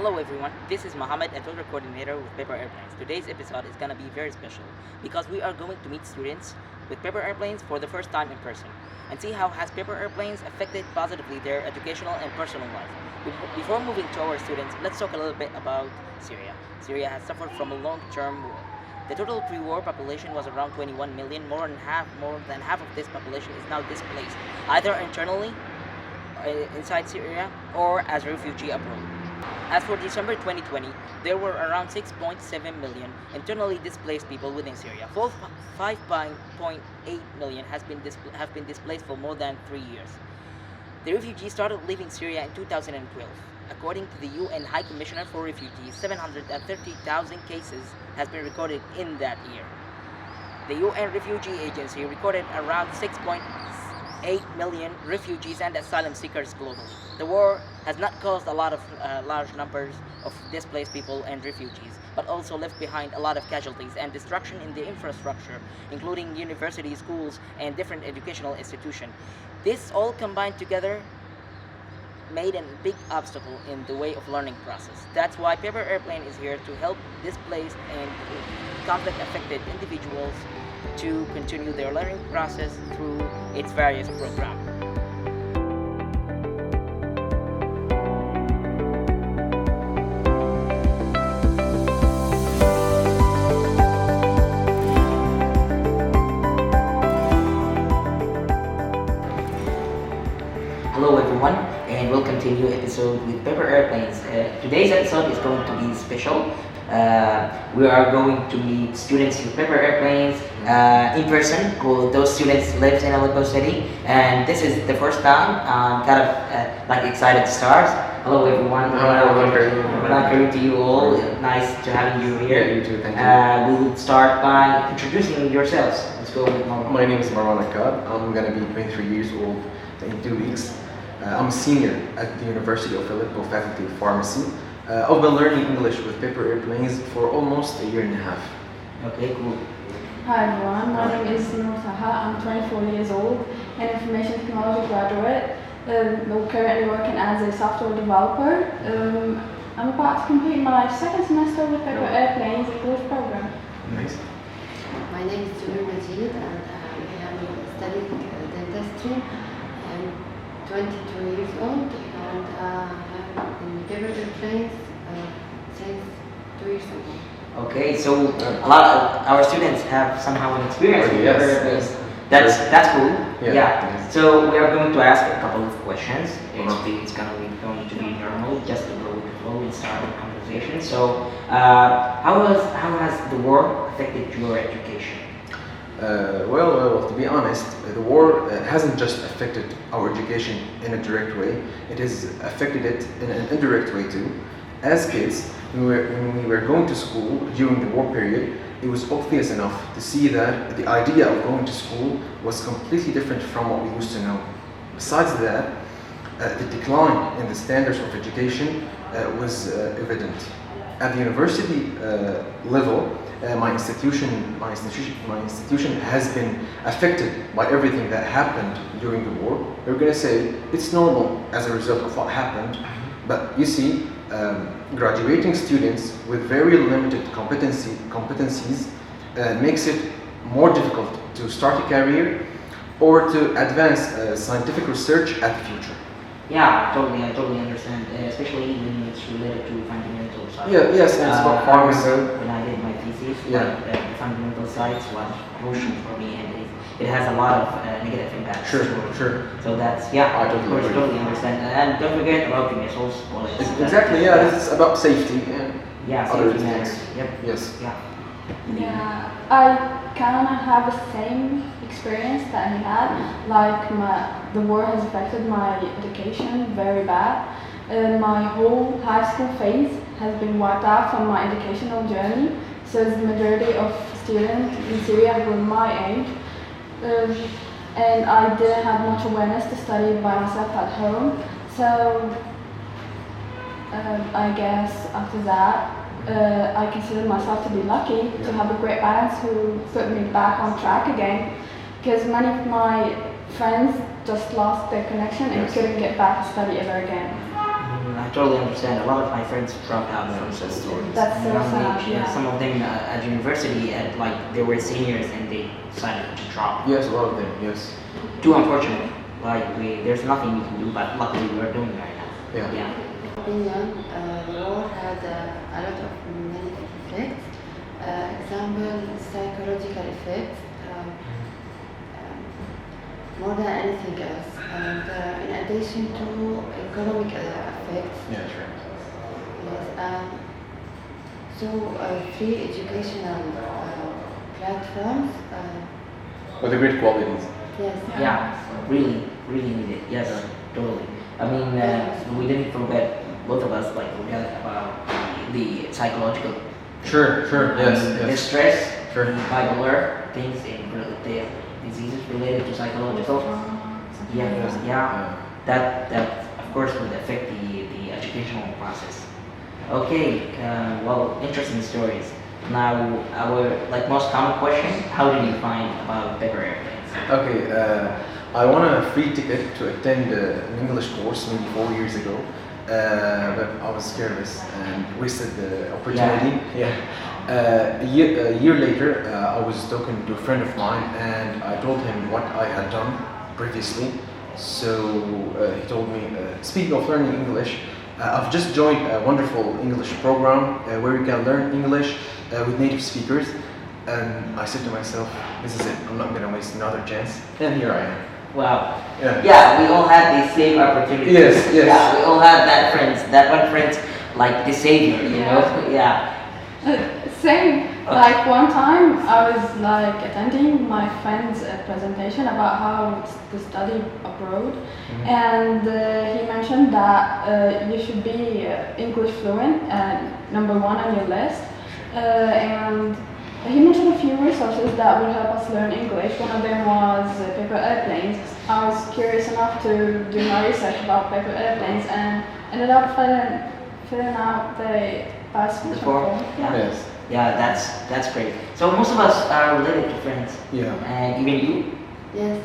Hello everyone, this is Mohammed, a tutor coordinator with Paper Airplanes. Today's episode is going to be very special because we are going to meet students with Paper Airplanes for the first time in person and see how has Paper Airplanes affected positively their educational and personal life. Before moving to our students, let's talk a little bit about Syria. Syria has suffered from a long-term war. The total pre-war population was around 21 million. More than half of this population is now displaced, either internally inside Syria or as refugee abroad. As for December 2020, there were around 6.7 million internally displaced people within Syria. 5.8 million have been displaced for more than 3 years. The refugees started leaving Syria in 2012. According to the UN High Commissioner for Refugees, 730,000 cases has been recorded in that year. The UN Refugee Agency recorded around 6.8 million refugees and asylum seekers globally. The war has not caused a lot of large numbers of displaced people and refugees, but also left behind a lot of casualties and destruction in the infrastructure, including universities, schools, and different educational institutions. This all combined together made a big obstacle in the way of learning process. That's why Paper Airplane is here to help displaced and conflict-affected individuals to continue their learning process through its various programs. Hello everyone, and we'll continue episode with Paper Airplanes. Today's episode is going to be special. We are going to meet students with Paper Airplanes in person. Those students live in Aleppo City, and this is the first time. I'm kind of excited to start. Hello everyone. Welcome to you all. Nice to have you here. Yeah, you too. Thank you. We will start by introducing yourselves. Let's go with Marwan. My name is Marwan Akkad. I'm going to be 23 years old in 2 weeks. I'm a senior at the University of Aleppo Faculty of Pharmacy. I've been learning English with Paper Airplanes for almost a year and a half. Okay, cool. Hi everyone, my name is Noor Taha. I'm 24 years old, an information technology graduate. I'm currently working as a software developer. I'm about to complete my second semester with Paper Airplanes English program. Nice. My name is Julie Majid and I am studying dentistry. I'm 22 years old and I'm in Paper Airplanes since 2 years ago. Okay, so a lot of our students have somehow an experience with Yes. Paper Airplanes. That's cool. Yeah. Yeah. So we are going to ask a couple of questions. It's going to be normal, just to go with the flow and start the conversation. So, how has the war affected your education? Well, to be honest, the war hasn't just affected our education in a direct way, it has affected it in an indirect way too. As kids, when we were going to school during the war period, it was obvious enough to see that the idea of going to school was completely different from what we used to know. Besides that, the decline in the standards of education was evident. At the university level, my institution has been affected by everything that happened during the war. We're going to say it's normal as a result of what happened, but you see, graduating students with very limited competencies makes it more difficult to start a career or to advance scientific research at the future. Yeah, I totally understand, especially when it's related to fundamental science. Yeah, yes, and it's about pharmacy. When I did my thesis, Yeah. the fundamental science was crucial for me, and it has a lot of negative impacts. Sure. So that's I totally of course, agree. totally understand. And don't forget about the missiles, bullets. Exactly, yeah, this is about safety and Yeah, other safety things. matters. Yep. Yes. Yeah. Yeah, I kind of have the same experience that he had. Like the war has affected my education very bad. My whole high school phase has been wiped out from my educational journey. So the majority of students in Syria were my age. And I didn't have much awareness to study by myself at home. So I guess after that, I consider myself to be lucky to have a great parents who put me back on track again, because many of my friends just lost their connection and Yes. couldn't get back to study ever again. I totally understand. A lot of my friends dropped out from school. That's so Young sad, age, yeah. Some of them at university, at like they were seniors and they decided to drop. Yes, a lot of them. Yes. Too unfortunate. Like there's nothing we can do, but luckily we're doing it right now. Yeah. Opinion, the war had a lot of negative effects. Example, psychological effects, more than anything else, and in addition to economic effects. Yeah, sure. Yes, so free educational platforms. With the great qualities. Yes. Yeah, really, really needed. Yes, totally. I mean, we didn't forget, both of us, like, forget about the psychological. Sure, yes, The yes. stress, Sure. the bipolar things, the diseases related to psychological. Yeah. That of course would affect the educational process. Okay, well, interesting stories. Now, our most common question: how did you find about paper airplanes? Okay, I won a free ticket to attend an English course maybe 4 years ago, but I was careless and wasted the opportunity. Yeah. A year later, I was talking to a friend of mine and I told him what I had done previously. So he told me, speaking of learning English, I've just joined a wonderful English program where you can learn English with native speakers. And I said to myself, this is it, I'm not going to waste another chance. And here I am. Wow. Yeah. We all had the same opportunity. Yes. Yeah, we all had that one friend, like the savior, you know? Yeah. Same. Like one time, I was like attending my friend's presentation about how to study abroad, and he mentioned that you should be English fluent and number one on your list, and he mentioned a few resources that would help us learn English. One of them was paper airplanes. I was curious enough to do my research about paper airplanes and ended up filling out the participation form. Yes. Yeah, that's great. So most of us are related to friends. Yeah. And even you? Yes.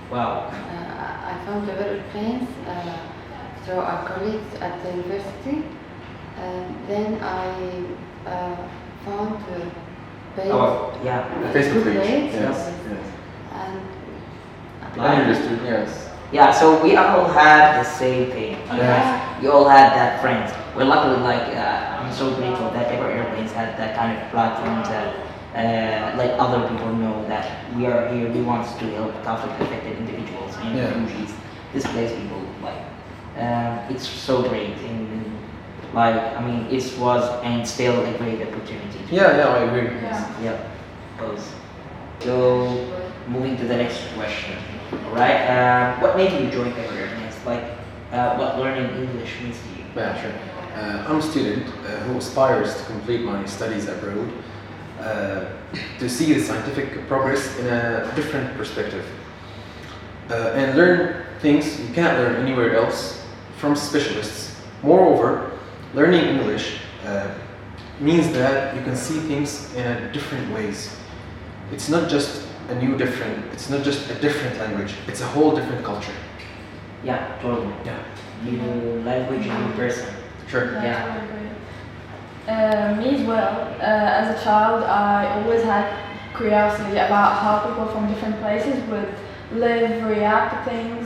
Wow. I found paper airplanes through our colleagues at the university. Then I found page. Yeah. Facebook page. Page, Yes. And I understood. Yes. Yeah, so we all had the same thing. Yeah. You all had that friends. Well, luckily, I'm so grateful that paper airplanes had that kind of platform that let other people know that we are here. We want to help conflict-affected individuals and refugees, displaced people. It's so great, and it was and still a great opportunity. Yeah, I agree. Yeah. Pose. So, moving to the next question. All right. What made you join paper airplanes? What learning English means to you? Yeah, sure. I'm a student who aspires to complete my studies abroad, to see the scientific progress in a different perspective, and learn things you can't learn anywhere else from specialists. Moreover, learning English means that you can see things in a different ways. It's not just it's not just a different language, it's a whole different culture. Yeah, totally. Yeah. New language, new person. Sure. Yeah. Me as well. As a child, I always had curiosity about how people from different places would live, react to things,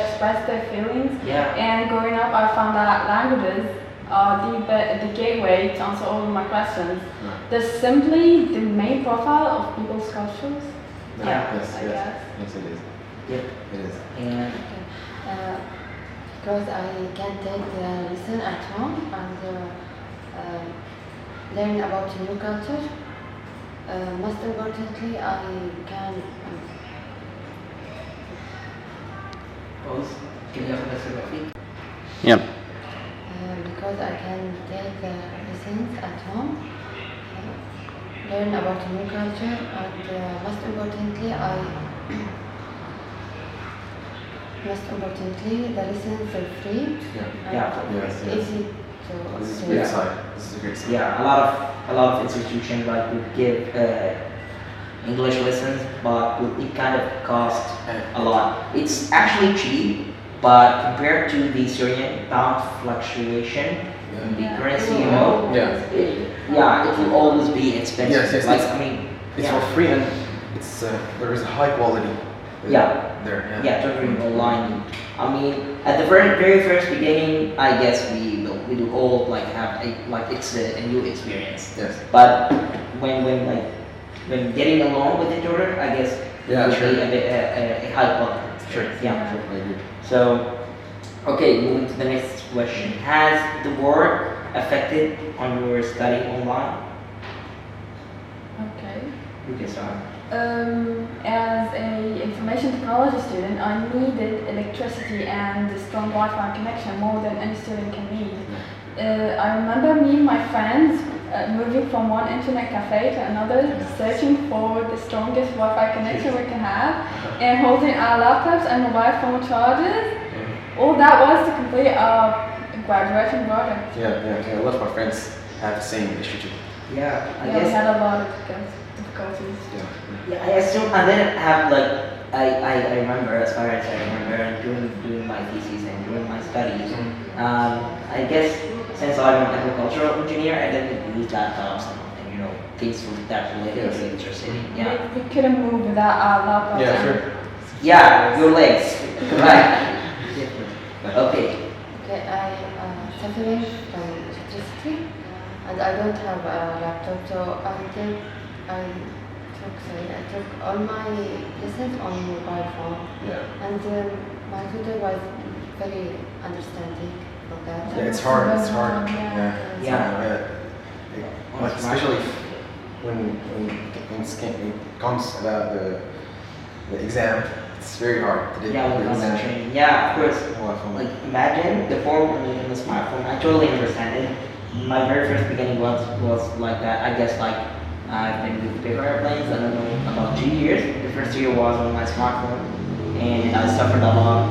express their feelings. Yeah. And growing up, I found that languages are the gateway to answer all of my questions. They're simply the main profile of people's cultures. Yeah. Yes, I guess. Yes, it is. Yep. It is. And because I can take the lesson at home and learn about new culture. Most importantly, I can pose. Can you have a feet? Yeah. because I can take the lessons at home, learn about new culture, and most importantly, the lessons are free. Yeah. And Yes, it's yes. easy This is a to great side. This is a great side. Yeah, a lot of institutions would give English lessons, but it kind of cost a lot. It's actually cheap, but compared to the Syrian pound fluctuation, the Yeah. currency, Yeah. it will always be expensive. Yes, yes, like it's- I mean, It's yeah. for free and it's there is a high quality. Yeah. There. Yeah, totally aligned. I mean, at the very first beginning, I guess we will all like have it's a new experience. Yes. But when getting along with the tutor, I guess Yeah, it will sure. be a high quality Sure. experience. Yeah. Sure. I agree. So, okay, moving to the next question. Has the war affected on your study online? Okay. You can start. As a information technology student, I needed electricity and a strong Wi-Fi connection more than any student can need. I remember me and my friends moving from one internet cafe to another, searching for the strongest Wi-Fi connection we can have, and holding our laptops and mobile phone chargers. All that was to complete our graduation project. Yeah. A lot of my friends have the same issue too. Yeah, I Yeah, guess. we had a lot of difficulties. Yeah. Yeah, I didn't have like I remember as far as I remember doing my thesis and doing my studies. I guess since I'm an agricultural engineer, I didn't use laptops and things that related to electricity. Yeah. We couldn't move without our laptops. Yeah, and- sure. Yeah, your legs. Right. Okay. Okay, I am suffering from electricity and I don't have a laptop, so I took all my lessons on mobile phone, Yeah. and my tutor was very understanding for that. Yeah, it's hard. It's hard. Yeah. Yeah. Like especially when it comes about the exam, it's very hard to do. Yeah, with the exam. concentration. Yeah, of course. Mobile phone. Like imagine the form in the smartphone. I totally understand it. My very first beginning was like that. I guess like I've been with paper airplanes. I don't know about 2 years. The first year was on my smartphone, and I suffered a lot.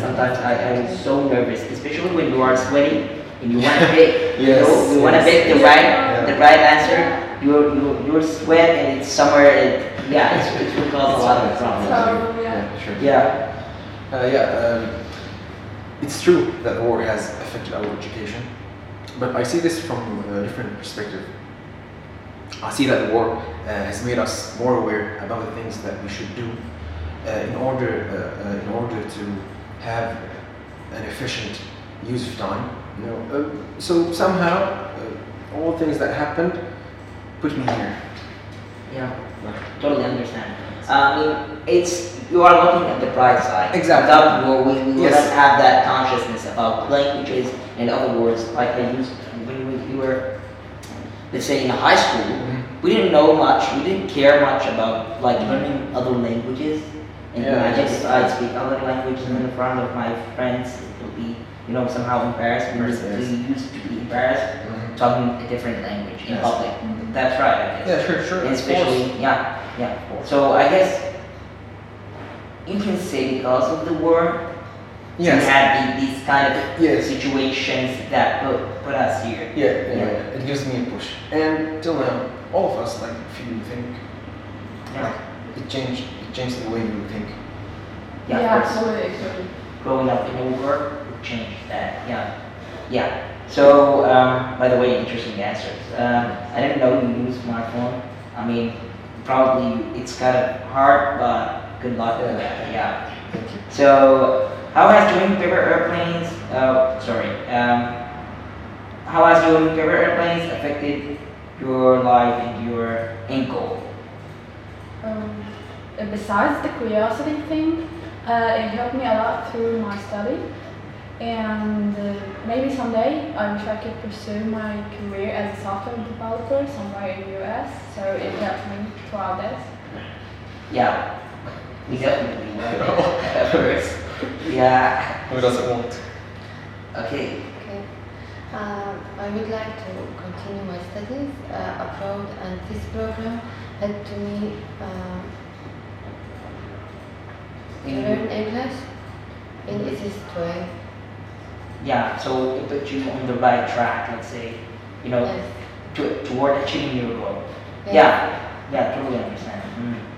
Sometimes I was so nervous, especially when you are sweaty and you want to pick. Yes, you want to yes, pick the yes. right Yeah. the right answer. Your sweat and it's somewhere. It will cause a lot of problems. So, yeah. Yeah, sure. Yeah. It's true that the war has affected our education, but I see this from a different perspective. I see that the war has made us more aware about the things that we should do in order to have an efficient use of time. So somehow all things that happened put me here. Yeah. Totally understand. I mean, you are looking at the bright side. Exactly. Without war, we wouldn't Yes. have that consciousness about languages. In other words, like I used when we were, let's say, in high school, we didn't know much. We didn't care much about like learning other languages. And Yeah, imagine yes. if I speak other languages in front of my friends, it will be somehow embarrassed. Yes. We used to be embarrassed talking a different language in Yes. public. That's right, I guess. Yeah, sure. And of course. especially, yeah. So I guess you can say because of the war, Yes. we had these kind of Yes. situations that put us here. Yeah. It gives me a push. And till now, all of us, like, if you think, Yeah, it changed the way you think. yeah, Yeah, of course. totally agree. Growing up in a war would change that. Yeah. So, by the way, interesting answers. I didn't know you use smartphone. I mean, probably it's kind of hard, but good luck with that. Yeah. Thank you. So, how has doing paper airplanes? How has doing paper airplanes affected your life and your end goal? Besides the curiosity thing, it helped me a lot through my study. And maybe someday I wish I could pursue my career as a software developer somewhere in the US. So it helped me throughout this. Yeah, we definitely will at first. Yeah. Who doesn't want? Okay. Okay. I would like to continue my studies abroad, and this program helped me learn English in easiest way. Yeah. So it put you on the right track. Let's say, Yes. toward achieving your goal. Yes. Yeah. Totally understand.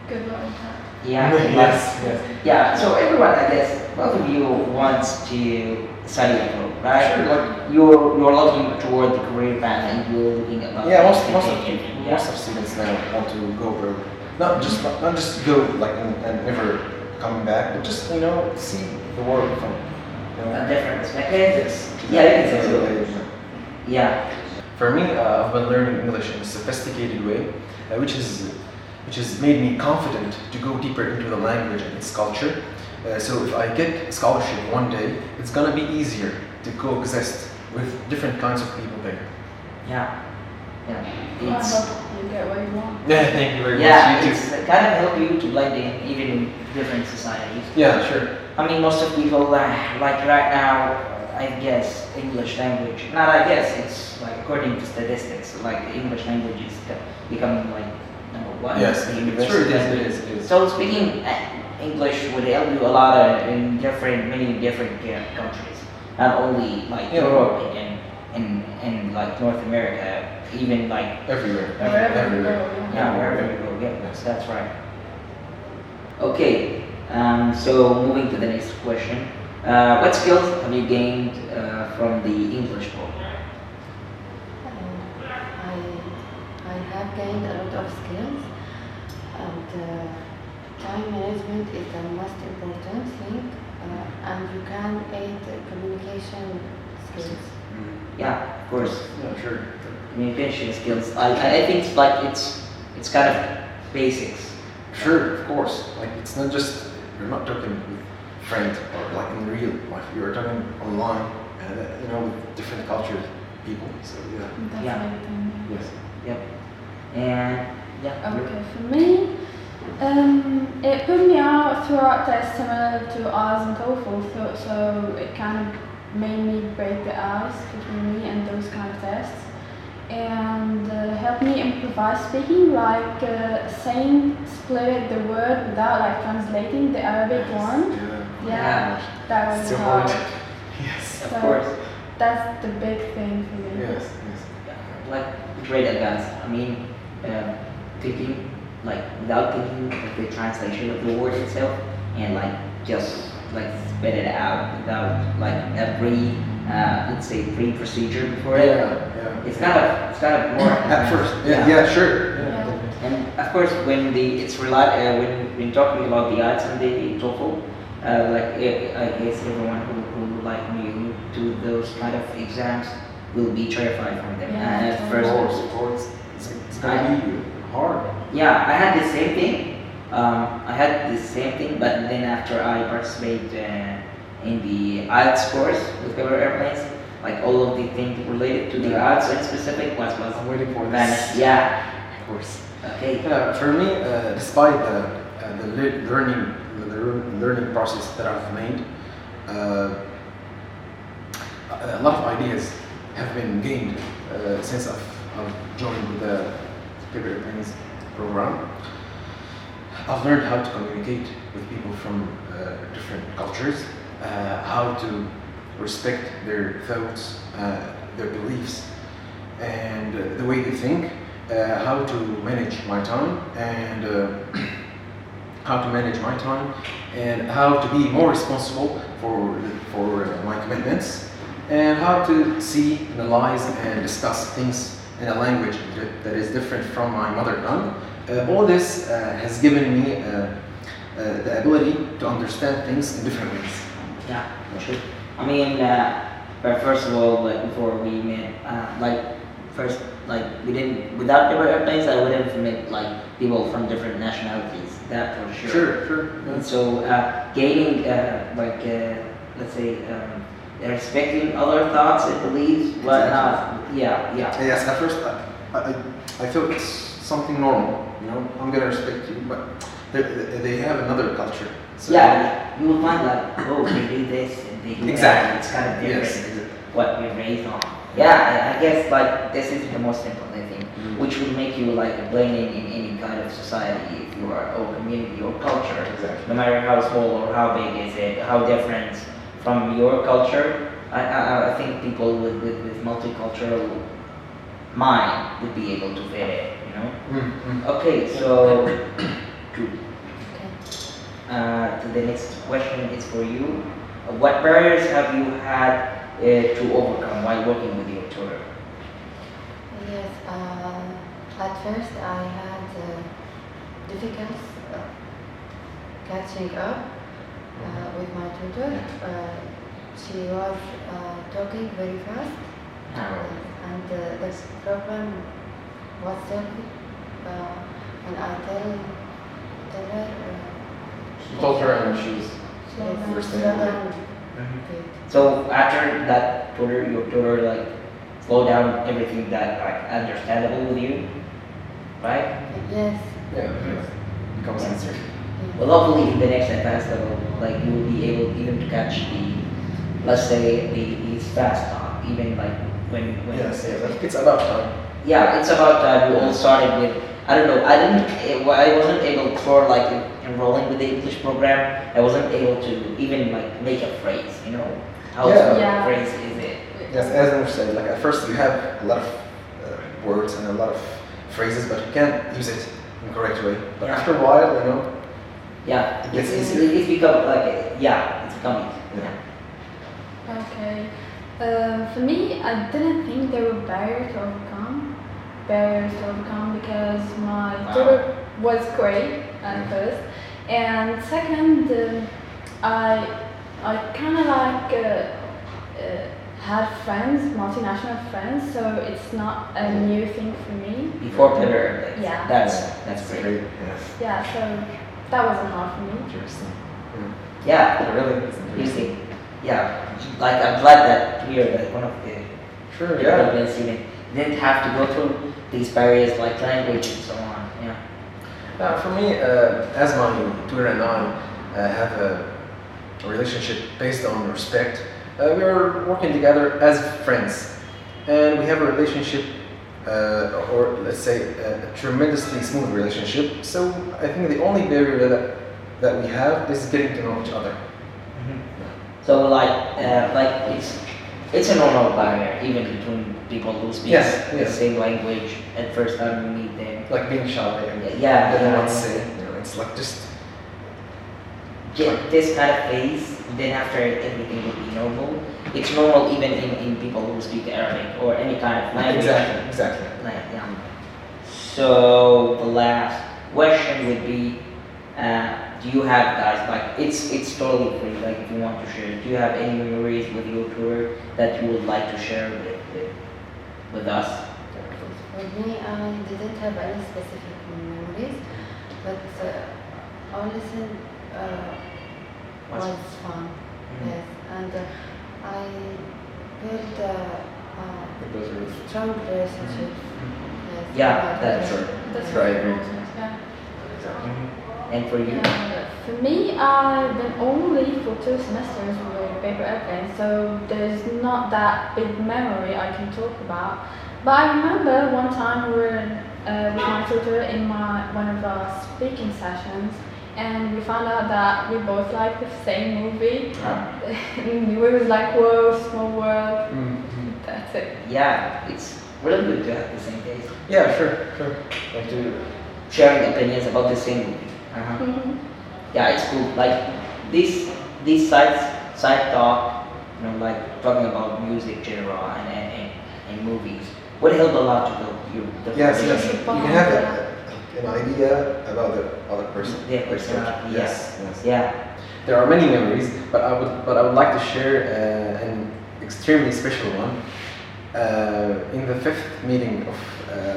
Good luck with that. Yeah. Yes. Yeah. So everyone, I guess, both of you wants to study abroad, right? Sure, like You're looking toward the career path and you're looking about yeah, the most of education. most of students now want to go abroad. Not just go like and never coming back, but just see the world from A different perspective. Yes. Yeah, I think so. Yeah. For me, I've been learning English in a sophisticated way, which has made me confident to go deeper into the language and its culture. So if I get a scholarship one day, it's gonna be easier to coexist with different kinds of people there. Yeah. Yeah. I It's hope you get what you want. Yeah, thank you very yeah, much. You it's too. kind of help you to blend in even in different societies. Yeah, sure. I mean, most of people like right now, I guess English language. Not I guess it's like according to statistics, like the English language is becoming like number one. Yes, in the sure university it is. It language. is. It is. So speaking English would help you a lot in many different countries, not only like Yeah. Europe and like North America, even like Everywhere. Wherever you Everywhere. go, yeah, wherever you go. Yeah, Yes. that's right. Okay, so moving to the next question. What skills have you gained from the English program? I have gained a lot of skills, and time management is the most important thing, and you can aid communication skills. Yeah, of course. Yeah, sure. Communication skills. I think it's kind of basics. Sure, of course. Like it's not just you're not talking with friends or like in real life. You're talking online, and with different cultures, people. So yeah. That's Yeah. everything. Yes. Yep. And yeah. Okay, for me, it put me out throughout tests similar to IELTS and TOEFL, so it kind of made me break the ice between me and those kind of tests, and helped me improvise speaking, like saying split the word without like translating the Arabic one. Yeah. Yeah, that was So hard. hard. Yes. Of So course. that's the big thing for me. Yes. Yes. Like great advice. I mean, thinking like without thinking of the translation of the word itself, and like just like spit it out without like a let's say pre-procedure before it. Yeah. It's kind of more At first. Yeah. Sure. Yeah. And of course, when when talking about the IELTS and the TOEFL, I guess everyone who like new to those kind of exams will be terrified from them. Yeah, And at first, Of course. It's gonna be hard. yeah, I had the same thing. But then after I participated in the IELTS course with Cover Airplanes, like all of the things related to the IELTS in specific was I'm waiting for vanished. this. Yeah. Of course. Okay. For me, despite the learning process that I've made, a lot of ideas have been gained since I've joined the Paper Airplanes program. I've learned how to communicate with people from different cultures, how to respect their thoughts, their beliefs, and the way they think, how to manage my time, and how to be more responsible for my commitments, and how to see, analyze, and discuss things in a language that is different from my mother tongue. All this has given me the ability to understand things in different ways. Yeah, true. I mean, first of all, like before we met, we didn't, without Paper Airplanes, I would have met like people from different nationalities, that for sure. Sure. And so gaining, let's say, respecting other thoughts and beliefs, whatnot. Yeah. Yes, at first I felt it's something normal. I'm gonna respect you, but they have another culture. So Yeah, you will find like, oh, they do this and they do Exactly. that. It's kind of different. Yes, exactly. What you're raised on. Yeah, I guess like this is the most important thing, which will make you like blend in any kind of society if you are or community or culture. Exactly. No matter how small or how big is it, how different from your culture. I think people with multicultural mind would be able to fit it. Mm-hmm. Okay, so Okay. The next question is for you. What barriers have you had to overcome while working with your tutor? Yes, at first I had difficulties catching up with my tutor. She was talking very fast, and the problem was solved. And I tell her. You told her and she was Yes, understanding. good. So after that tutor, your tutor like slow down everything that like understandable with you, right? Yes. Yeah, becomes easier. Well, hopefully in the next advanced level, like you will be able even to catch the, let's say the fast talk, even like when Yes, I think it's about time. yeah, it's about we all started with, I don't know, I wasn't able for like enrolling with the English program. I wasn't able to even like make a phrase, you know, how Yeah. Yeah. phrase is it? Yes, as Nur said, like at first you have a lot of words and a lot of phrases, but you can't use it in the correct way. But Yeah. after a while, you know, Yeah, It gets it's easier. it's become like it's coming. Yeah. Okay. For me, I didn't think there were barriers to overcome because my Wow. tutor was great at first, and second, I kind of like had friends, multinational friends, so it's not a new thing for me. Before Twitter, Yeah. that's great. Yes. Yeah, so that wasn't hard for me. Interesting. Yeah, Really? It's you interesting. see, yeah, like I'm glad that to hear that one of the Sure, yeah. developments even didn't have to go through these barriers like language and so on. Yeah. For me, as my tutor and I have a relationship based on respect, we are working together as friends, and we have a relationship, or let's say a tremendously smooth relationship. So I think the only barrier that we have is getting to know each other. So like it's a normal barrier even between people who speak Yes, the yes. same language at first time you meet them. Like being shy and Yeah, don't know yeah, what to yeah. say. You know, it's like just Get this kind of phase, then after everything will be normal. It's normal even in people who speak Arabic or any kind of language. exactly. Like, yeah. So the last question would be, do you have guys like it's totally free, like if you want to share. Do you have any memories with your tour that you would like to share with us? For me, I didn't have any specific memories, but our lesson was fun. Yes, and I built Those are really strong relationships. Yes, Yeah, with that's my true. tutor. That's Right. very important. Yeah. And for you? For me, I've been only for 2 semesters with paper airplane, so there's not that big memory I can talk about. But I remember one time we were with my tutor in one of our speaking sessions, and we found out that we both liked the same movie. And we was like, whoa, small world. That's it. Yeah, it's really good to have the same taste. Yeah, sure. Like to Sharing opinions about the same movie. Yeah, it's cool. Like these side talk, you know, like talking about music genre and movies would help a lot to build the yes. relationship. You can have an idea about the other person. Their personality, Yes. Yeah. There are many memories, but I would like to share an extremely special one. In the 5th meeting of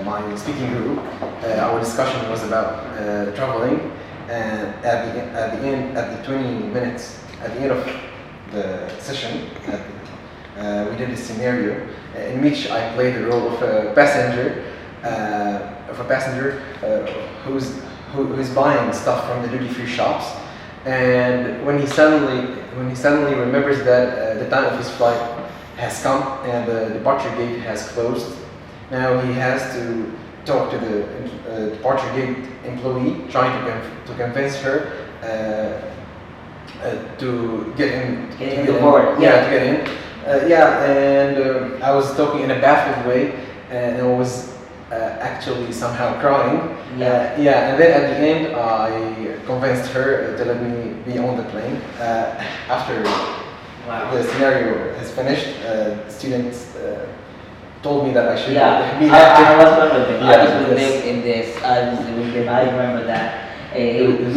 my speaking group, our discussion was about traveling, and at the 20 minutes at the end of the session, we did a scenario in which I played the role of a passenger, who's buying stuff from the duty-free shops, and when he suddenly remembers that the time of his flight has come and the departure gate has closed, now he has to talk to the departure gate employee, trying to convince her to get in. Get in the board. Yeah, to get in. And I was talking in a baffled way, and I was actually somehow crying. Yeah. Yeah, and then at the end, I convinced her to let me be on the plane. After Wow. the scenario has finished, students told me that I should Yeah, be I was one of them. I Yeah, was with yes. them in this. I was with them. I remember that. You did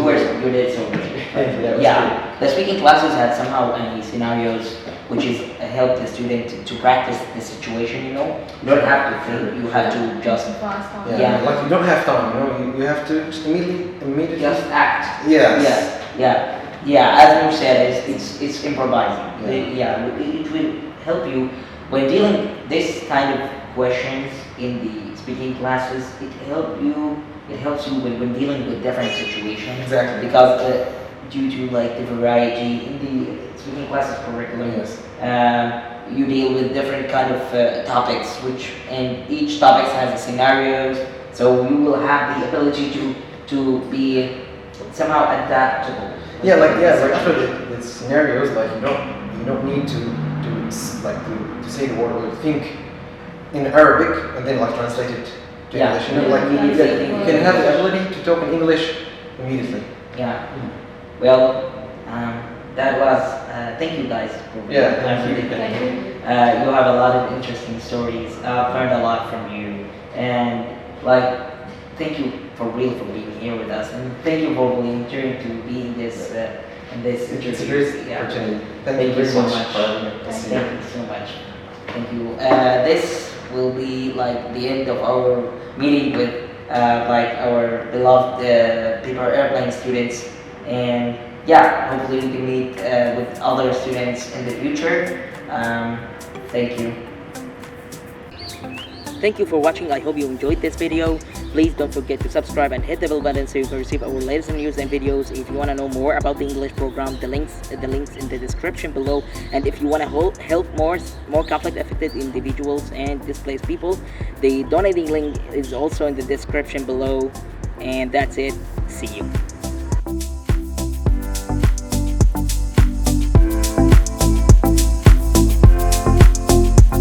so good. Thank you, that was Yeah, the speaking classes had somehow any scenarios which is help the student to practice the situation. You know, you don't have to think. You have to just Fast on. Yeah, Yeah. like you don't have time, you know, you have to just immediately. just act. Yes. Yeah. As you said, it's improvising. Yeah. It will help you when dealing this kind of questions in the speaking classes. It helps you when dealing with different situations. Exactly. Because due to like the variety in the speaking classes curriculum, Yes. you deal with different kind of topics, and each topic has a scenarios. So you will have the ability to be somehow adaptable. Like after the scenarios, like you don't need to say the word or think in Arabic and then like translate it to Yeah. English. You know, like you can have the ability to talk in English immediately. Yeah. Well, that was. Thank you guys for being Yeah, here. thank you. Thank you. You have a lot of interesting stories. I've learned a lot from you, and like, thank you for being here with us, and thank you for volunteering to be in this It's a interview. great Yeah. opportunity. Thank you very so much much. for having us Thank here. you so much. Thank you. This will be like the end of our meeting with like our beloved paper airplane students, and yeah, hopefully we can meet with other students in the future. Thank you. Thank you for watching. I hope you enjoyed this video. Please don't forget to subscribe and hit the bell button so you can receive our latest news and videos. If you want to know more about the English program, the links in the description below. And if you want to help more conflict affected individuals and displaced people, the donating link is also in the description below. And that's it. See you.